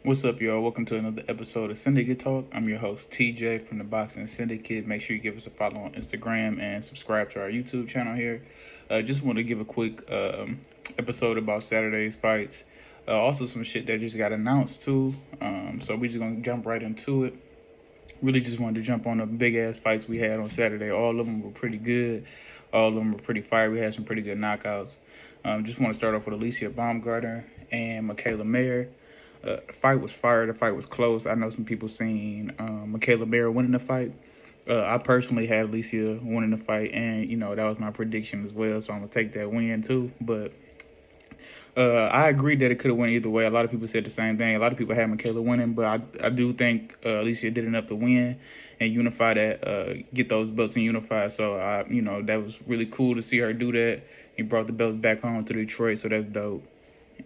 What's up, y'all? Welcome to another episode of Syndicate Talk. I'm your host, TJ from the Boxing Syndicate. Make sure you give us a follow on Instagram and subscribe to our YouTube channel here. Just want to give a quick episode about Saturday's fights. Also, some shit that just got announced, too. So we just going to jump right into it. Really just wanted to jump on the big-ass fights we had on Saturday. All of them were pretty good. All of them were pretty fire. We had some pretty good knockouts. Just want to start off with Alicia Baumgartner and Michaela Mayer. The fight was fire. The fight was close. I know some people seen Michaela Mayer winning the fight. I personally had Alicia winning the fight, and, that was my prediction as well, so I'm going to take that win, too. But I agree that it could have went either way. A lot of people said the same thing. A lot of people had Michaela winning, but I do think Alicia did enough to win and unify that, get those belts and unify. So, that was really cool to see her do that. He brought the belts back home to Detroit, so that's dope.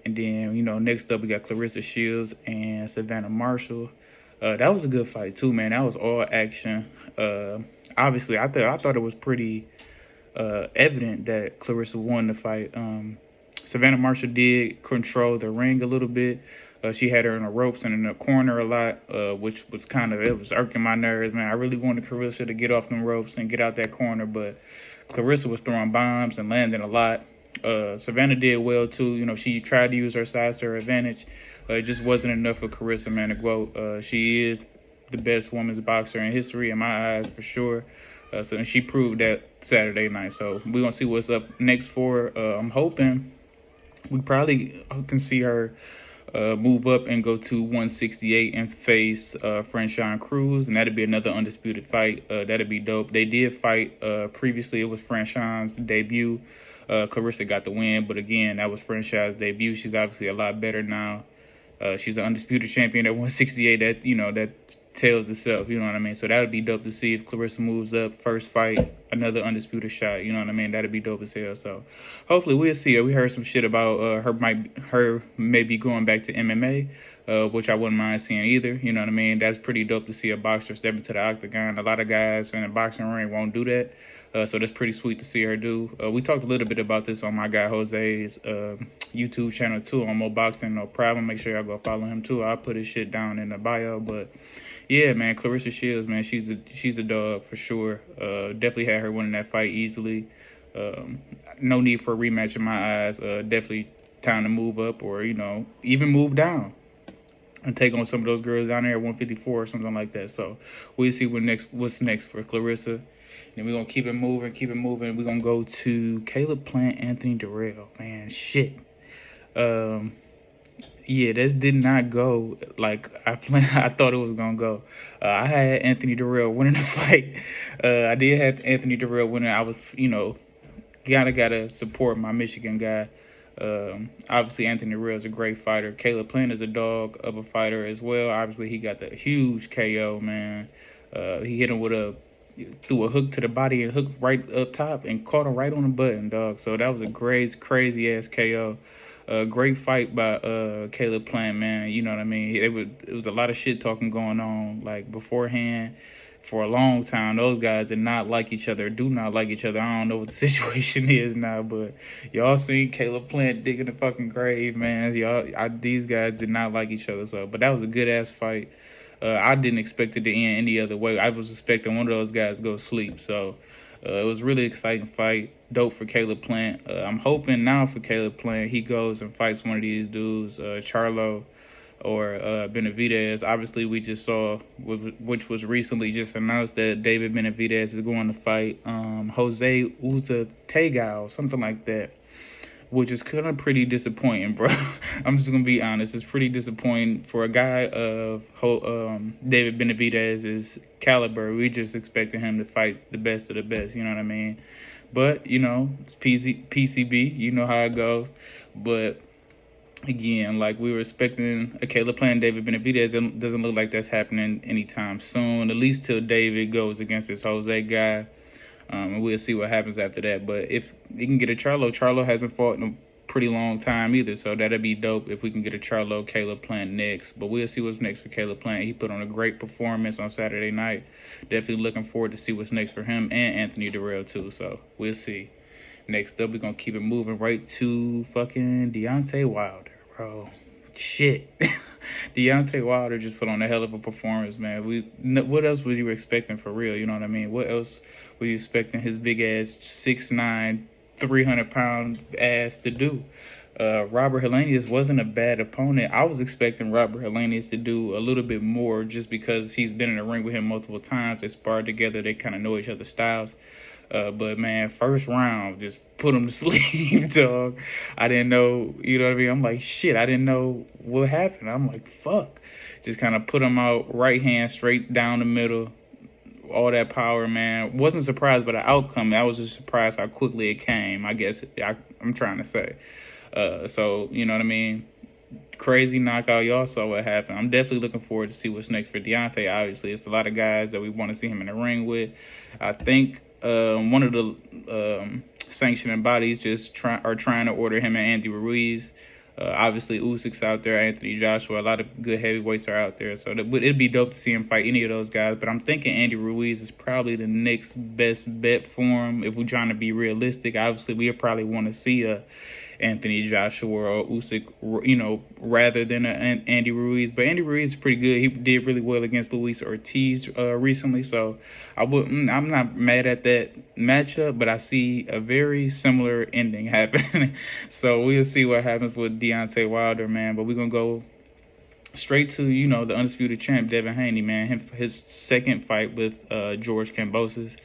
And then, next up we got Claressa Shields and Savannah Marshall. That was a good fight too, man. That was all action. Obviously, I thought it was pretty evident that Claressa won the fight. Savannah Marshall did control the ring a little bit. She had her in the ropes and in the corner a lot, which was it was irking my nerves, man. I really wanted Claressa to get off them ropes and get out that corner, but Claressa was throwing bombs and landing a lot. Savannah did well too. She tried to use her size to her advantage. It just wasn't enough for Claressa, man, to go. She is the best women's boxer in history in my eyes, for sure. And she proved that Saturday night. So we're going to see what's up next for her. I'm hoping we probably can see her move up and go to 168 and face Franchon Cruz, and that'd be another undisputed fight. That'd be dope. They did fight previously. It was Franchon's debut. Claressa got the win, but again, that was Franchon's debut. She's obviously a lot better now. She's an undisputed champion at 168. That tells itself, you know what I mean? So that would be dope to see if Claressa moves up. First fight, another undisputed shot, you know what I mean? That'd be dope as hell. So hopefully we'll see. We heard some shit about her maybe going back to MMA, which I wouldn't mind seeing either, you know what I mean? That's pretty dope to see a boxer step into the octagon. A lot of guys in the boxing ring won't do that. So that's pretty sweet to see her do. We talked a little bit about this on my guy Jose's YouTube channel too, on Mo Boxing, no problem. Make sure y'all go follow him too. I'll put his shit down in the bio. But yeah, man, Claressa Shields, man, she's a dog for sure. Definitely had her winning that fight easily. No need for a rematch in my eyes. Definitely time to move up, or even move down and take on some of those girls down there at 154 or something like that. So we'll see what's next for Claressa. Then we're going to keep it moving. We're going to go to Caleb Plant, Anthony Durrell. Man, shit. Yeah, this did not go like I thought it was going to go. I had Anthony Durrell winning the fight. I did have Anthony Durrell winning. I was, gotta support my Michigan guy. Obviously, Anthony Durrell is a great fighter. Caleb Plant is a dog of a fighter as well. Obviously, he got the huge KO, man. He hit him threw a hook to the body and hooked right up top and caught him right on the button, dog. So that was a crazy ass KO. Great fight by Caleb Plant, man. You know what I mean? It was a lot of shit talking going on like beforehand. For a long time, those guys did not like each other, do not like each other. I don't know what the situation is now, but y'all seen Caleb Plant digging the fucking grave, man. These guys did not like each other. So, but that was a good ass fight. I didn't expect it to end any other way. I was expecting one of those guys to go sleep. So it was really exciting fight. Dope for Caleb Plant. I'm hoping now for Caleb Plant, he goes and fights one of these dudes, Charlo or Benavidez. Obviously, we just saw, which was recently just announced, that David Benavidez is going to fight Jose Uzatagao, something like that, which is kind of pretty disappointing, bro. I'm just going to be honest. It's pretty disappointing for a guy of David Benavidez's caliber. We just expected him to fight the best of the best, you know what I mean? But, it's PCB. You know how it goes. But again, like we were expecting a Caleb Plant, David Benavidez. Doesn't look like that's happening anytime soon, at least till David goes against this Jose guy. And we'll see what happens after that. But if we can get a Charlo hasn't fought in a pretty long time either. So that'd be dope if we can get a Charlo Caleb Plant next. But we'll see what's next for Caleb Plant. He put on a great performance on Saturday night. Definitely looking forward to see what's next for him and Anthony Durrell too. So we'll see. Next up, we're going to keep it moving right to fucking Deontay Wilder, bro. Shit. Deontay Wilder just put on a hell of a performance, man. What else was you expecting for real? You know what I mean? What else were you expecting his big ass 6'9", 300-pound ass to do? Robert Helenius wasn't a bad opponent. I was expecting Robert Helenius to do a little bit more just because he's been in the ring with him multiple times. They sparred together. They kind of know each other's styles. But, man, first round, just put him to sleep, dog. I didn't know, you know what I mean? I'm like, shit, I didn't know what happened. I'm like, fuck. Just kind of put him out, right hand straight down the middle. All that power, man. Wasn't surprised by the outcome. I was just surprised how quickly it came, I guess I'm trying to say. So, you know what I mean? Crazy knockout. Y'all saw what happened. I'm definitely looking forward to see what's next for Deontay. Obviously, it's a lot of guys that we want to see him in the ring with. I think one of the sanctioning bodies just are trying to order him and Andy Ruiz. Obviously, Usyk's out there, Anthony Joshua. A lot of good heavyweights are out there. So it'd be dope to see him fight any of those guys. But I'm thinking Andy Ruiz is probably the next best bet for him if we're trying to be realistic. Obviously, we probably want to see a Anthony Joshua or Usyk, you know, rather than Andy Ruiz. But Andy Ruiz is pretty good. He did really well against Luis Ortiz recently. So I'm not mad at that matchup, but I see a very similar ending happening. So we'll see what happens with Deontay Wilder, man. But we're going to go straight to, you know, the undisputed champ, Devin Haney, man. His second fight with George Kambosos.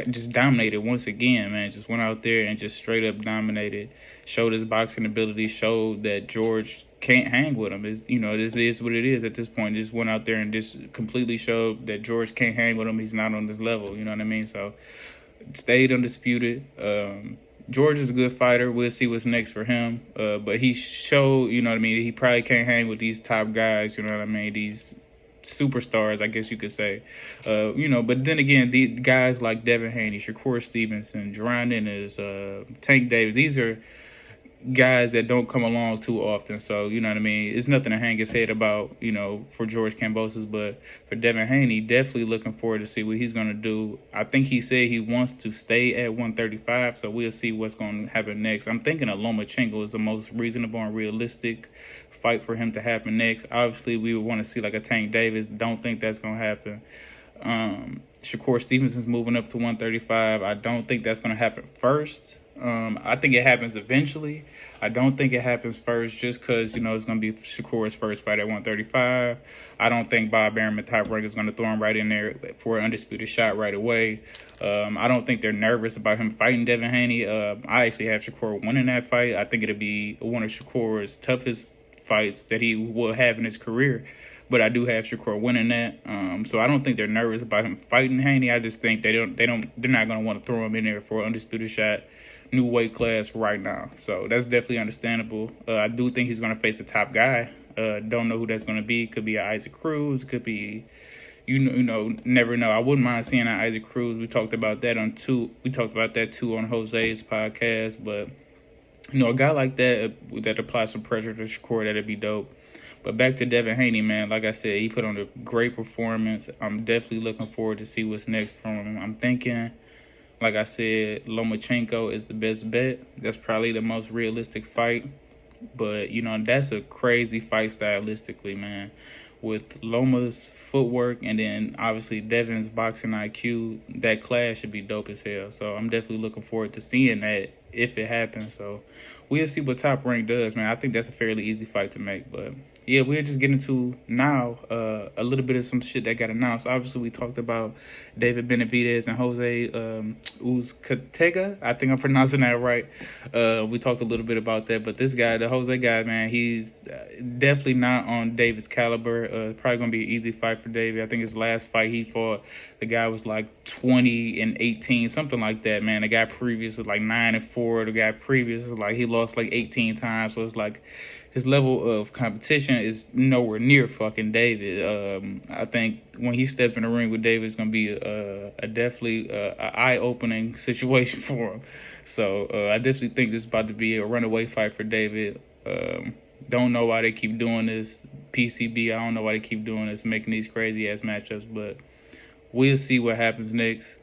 Just dominated once again, man. Just went out there and just straight up dominated. Showed his boxing ability. Showed that George can't hang with him. You know, this is what it is at this point. Just went out there and just completely showed that George can't hang with him. He's not on this level. You know what I mean? So stayed undisputed. George is a good fighter. We'll see what's next for him. But he showed, you know what I mean, he probably can't hang with these top guys. You know what I mean? These superstars, I guess you could say. You know, but then again, the guys like Devin Haney, Shakur Stevenson, Jerron Ennis, Tank Davis, these are guys that don't come along too often. So, you know what I mean? It's nothing to hang his head about, you know, for George Kambosos. But for Devin Haney, definitely looking forward to see what he's going to do. I think he said he wants to stay at 135, so we'll see what's going to happen next. I'm thinking a Lomachenko is the most reasonable and realistic fight for him to happen next. Obviously, we would want to see like a Tank Davis. Don't think that's going to happen. Shakur Stevenson's moving up to 135. I don't think that's going to happen first. I think it happens eventually. I don't think it happens first just because, you know, it's going to be Shakur's first fight at 135. I don't think Bob Arum at Top Rank is going to throw him right in there for an undisputed shot right away. I don't think they're nervous about him fighting Devin Haney. I actually have Shakur winning that fight. I think it'll be one of Shakur's toughest fights that he will have in his career. But I do have Shakur winning that. So I don't think they're nervous about him fighting Haney. I just think they're not going to want to throw him in there for an undisputed shot, new weight class right now. So that's definitely understandable. I do think he's going to face a top guy. Don't know who that's going to be. Could be Isaac Cruz. Could be, you know, never know. I wouldn't mind seeing Isaac Cruz. We talked about that too on Jose's podcast. But you know, a guy like that applies some pressure to Shakur, that'd be dope. But back to Devin Haney, man. Like I said, he put on a great performance. I'm definitely looking forward to see what's next from him. I'm thinking, like I said, Lomachenko is the best bet. That's probably the most realistic fight. But, you know, that's a crazy fight stylistically, man. With Loma's footwork and then obviously Devin's boxing IQ, that clash should be dope as hell. So I'm definitely looking forward to seeing that if it happens. So we'll see what Top Rank does, man. I think that's a fairly easy fight to make. But yeah, we're just getting to now a little bit of some shit that got announced. Obviously, we talked about David Benavidez and Jose Uzcategui. I think I'm pronouncing that right. We talked a little bit about that. But this guy, the Jose guy, man, he's definitely not on David's caliber. Probably going to be an easy fight for David. I think his last fight he fought, the guy was like 20-18, something like that, man. The guy previous was like 9-4. The guy previous was like he lost like 18 times. So it's like his level of competition is nowhere near fucking David. I think when he steps in the ring with David, it's going to be a definitely an eye-opening situation for him. So I definitely think this is about to be a runaway fight for David. Don't know why they keep doing this. PCB, I don't know why they keep doing this, making these crazy-ass matchups, but we'll see what happens next.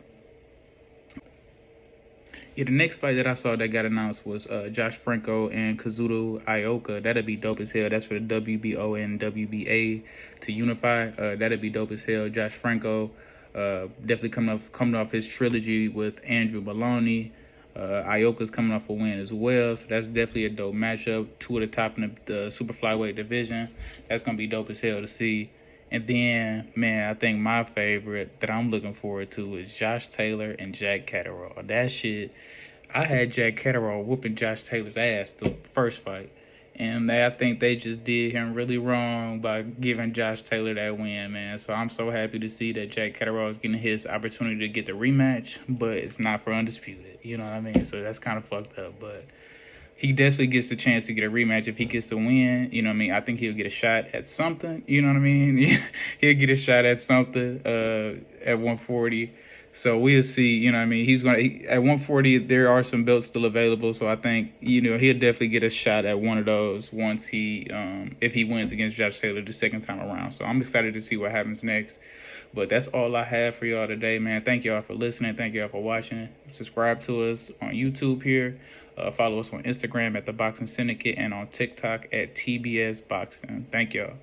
Yeah, the next fight that I saw that got announced was Josh Franco and Kazuto Ioka. That'd be dope as hell. That's for the WBO and WBA to unify. That'd be dope as hell. Josh Franco, definitely coming off his trilogy with Andrew Maloney. Ioka's coming off a win as well, so that's definitely a dope matchup. Two at the top in the super flyweight division. That's gonna be dope as hell to see. And then, man, I think my favorite that I'm looking forward to is Josh Taylor and Jack Catterall. That shit, I had Jack Catterall whooping Josh Taylor's ass the first fight. And I think they just did him really wrong by giving Josh Taylor that win, man. So I'm so happy to see that Jack Catterall is getting his opportunity to get the rematch, but it's not for undisputed. You know what I mean? So that's kind of fucked up, but he definitely gets the chance to get a rematch if he gets the win. You know what I mean? I think he'll get a shot at something. You know what I mean? He'll get a shot at something at 140. So we'll see. You know what I mean? At 140, there are some belts still available. So I think, he'll definitely get a shot at one of those once if he wins against Josh Taylor the second time around. So I'm excited to see what happens next. But that's all I have for y'all today, man. Thank y'all for listening. Thank y'all for watching. Subscribe to us on YouTube here. Follow us on Instagram at The Boxing Syndicate and on TikTok at TBS Boxing. Thank y'all.